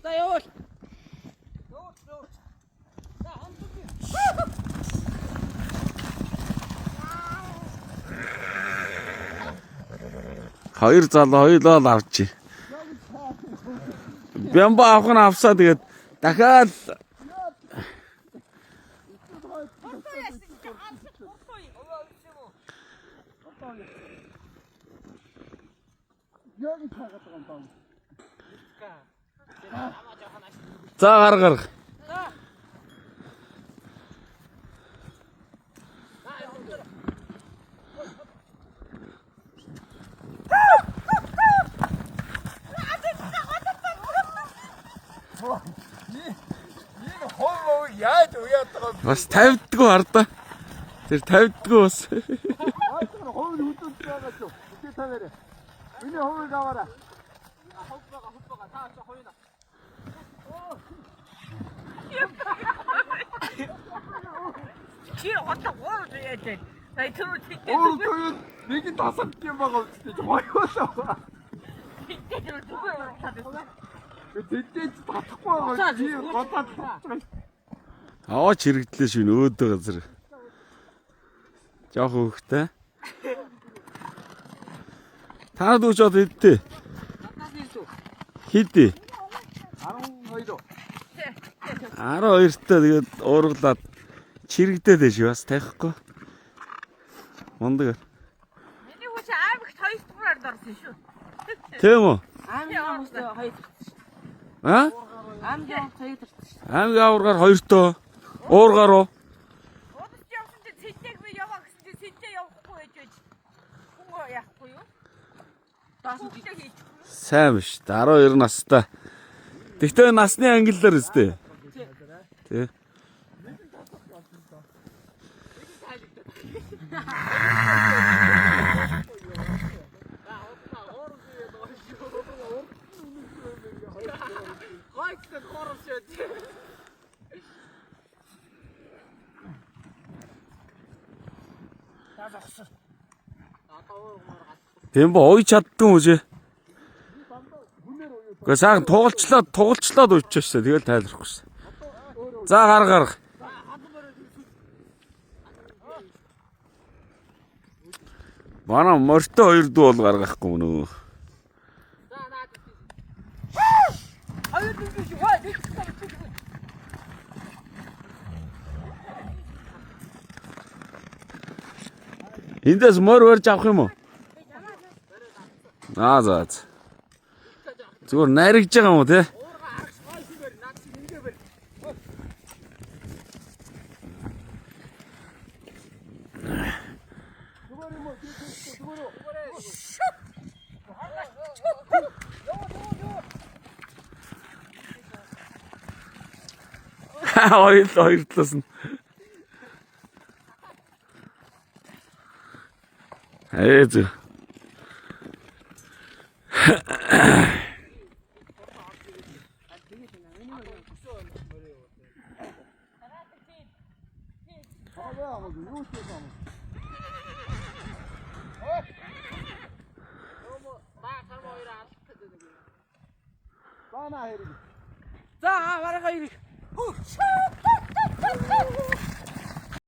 За явуул. За хамтдаа. Хоёр залуу хоёулаа л авчи. Бямба авах нь авсаа тэгээд дахиад за гаргар. Яаж уяатгаа Бас тавьдгүй хардаа. Тэр тавьдгүй бас. ховор хөдөлж байгаа ч. Үгүй таваарай. Миний ховор аваарай. Хөвбага таа ч хоёна. Чи одоо гоо яа. Ай түрүү тийтэй. Өөр нэг нь тасах юм байгаа үстэй. Хоёулаа. Тийтэй зүгээр таа. Тэдэж татахгүй байгаа. Чи годаад байгаа. Аваач хэрэгдлээ шин өөдөө газар. Жохо хөхтэй. Танад үуч одоо хэдтэй? Хэдий? 12. 12 таа тэгээд уурглаад чирэгдээд байж бас тавихгүй. Мундаг. Миний хүч аимагт 2 дугаард орсон шүү. Тийм үү? Аимагт 2. Аа? Аимагт 2. Аймаг аваргаар 2 тоо. Уургаар уу? Удаж явсан чи цэцэг би яваа гэсэн чи цэцэг явахгүй байж. Хүн яахгүй юу? Даасан чи хийж. Сайн биш. 12 настай. Тэгтээ насны ангиллаар өстэй. Тий. Тийм ба ой чаддсан үжээ. Гэхдээ сайхан тугалчлаад уйчих шээ. Тэгэл тайлбархгүй шээ. За гарга. Манай морьтой 2 дуу бол гаргахгүй нөө. За наад. Аюу дүүж хаа нэг цаг. Эндээс морь барьж авах юм уу? Аа за. Зүгээр наригж байгаа юм уу те? Хоёр талаас нь. Эзэ. За, марга 2.